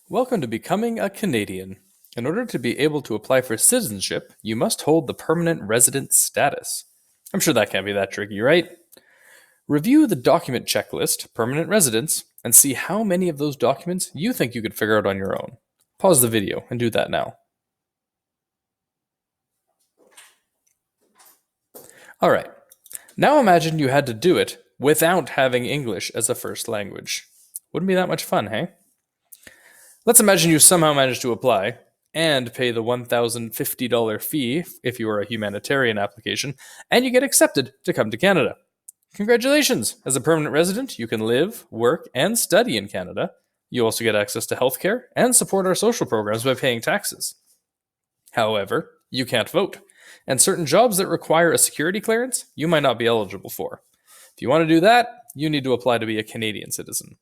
Welcome to Becoming a Canadian. In order to be able to apply for citizenship, you must hold the permanent resident status. I'm sure that can't be that tricky, right? Review the document checklist, permanent residence, and see how many of those documents you think you could figure out on your own. Pause the video and do that now. Alright, now imagine you had to do it without having English as a first language. Wouldn't be that much fun, hey? Let's imagine you somehow managed to apply and pay the $1,050 fee if you are a humanitarian application, and you get accepted to come to Canada. Congratulations! As a permanent resident, you can live, work, and study in Canada. You also get access to healthcare and support our social programs by paying taxes. However, you can't vote, and certain jobs that require a security clearance you might not be eligible for. If you want to do that, you need to apply to be a Canadian citizen.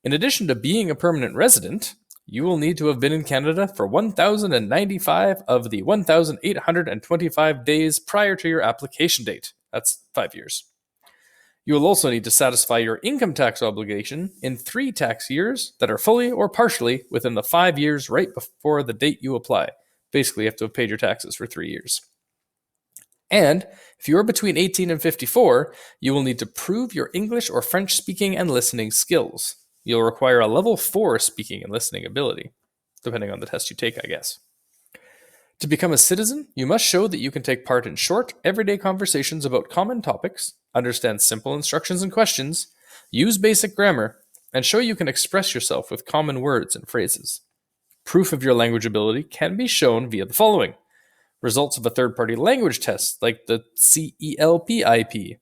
In addition to being a permanent resident, you will need to have been in Canada for 1,095 of the 1,825 days prior to your application date. That's 5 years. You will also need to satisfy your income tax obligation in 3 tax years that are fully or partially within the 5 years right before the date you apply. Basically, you have to have paid your taxes for 3 years. And if you are between 18 and 54, you will need to prove your English or French speaking and listening skills. You'll require a level 4 speaking and listening ability, depending on the test you take, I guess. To become a citizen, you must show that you can take part in short, everyday conversations about common topics, understand simple instructions and questions, use basic grammar, and show you can express yourself with common words and phrases. Proof of your language ability can be shown via the following: results of a third-party language test, like the CELP-IP,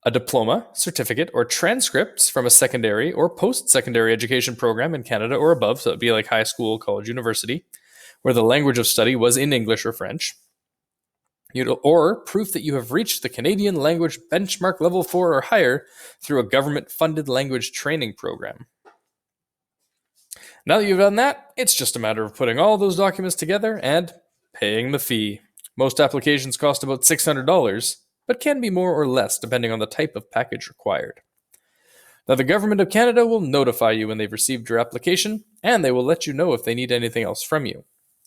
a diploma, certificate, or transcripts from a secondary or post-secondary education program in Canada or above, so it'd be like high school, college, university, where the language of study was in English or French, or proof that you have reached the Canadian Language Benchmark Level 4 or higher through a government-funded language training program. Now that you've done that, it's just a matter of putting all those documents together and paying the fee. Most applications cost about $600, but can be more or less depending on the type of package required. Now, the Government of Canada will notify you when they've received your application, and they will let you know if they need anything else from you.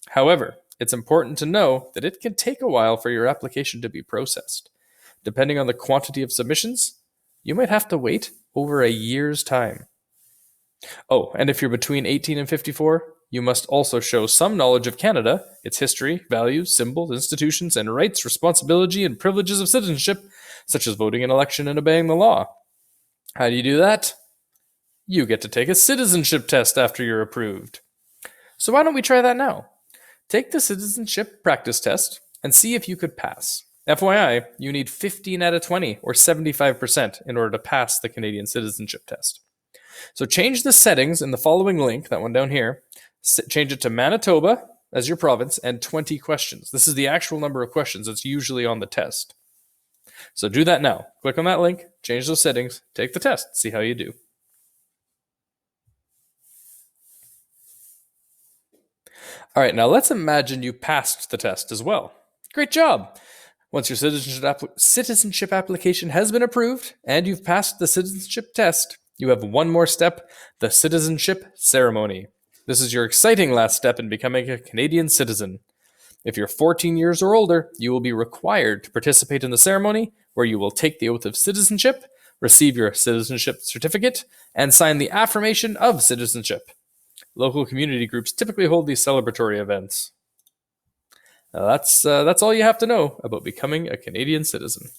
However, it's important to know that it can take a while for your application to be processed. Depending on the quantity of submissions, you might have to wait over a year's time. Oh, and if you're between 18 and 54, you must also show some knowledge of Canada, its history, values, symbols, institutions, and rights, responsibility, and privileges of citizenship, such as voting in election and obeying the law. How do you do that? You get to take a citizenship test after you're approved. So why don't we try that now? Take the citizenship practice test and see if you could pass. FYI, you need 15 out of 20, or 75%, in order to pass the Canadian citizenship test. So change the settings in the following link, that one down here. Change it to Manitoba as your province and 20 questions. This is the actual number of questions that's usually on the test. So do that now. Click on that link, change those settings, take the test, see how you do. All right, now let's imagine you passed the test as well. Great job! Once your citizenship application has been approved and you've passed the citizenship test, you have one more step, the Citizenship Ceremony. This is your exciting last step in becoming a Canadian citizen. If you're 14 years or older, you will be required to participate in the ceremony, where you will take the oath of citizenship, receive your citizenship certificate, and sign the affirmation of citizenship. Local community groups typically hold these celebratory events. That's all you have to know about becoming a Canadian citizen.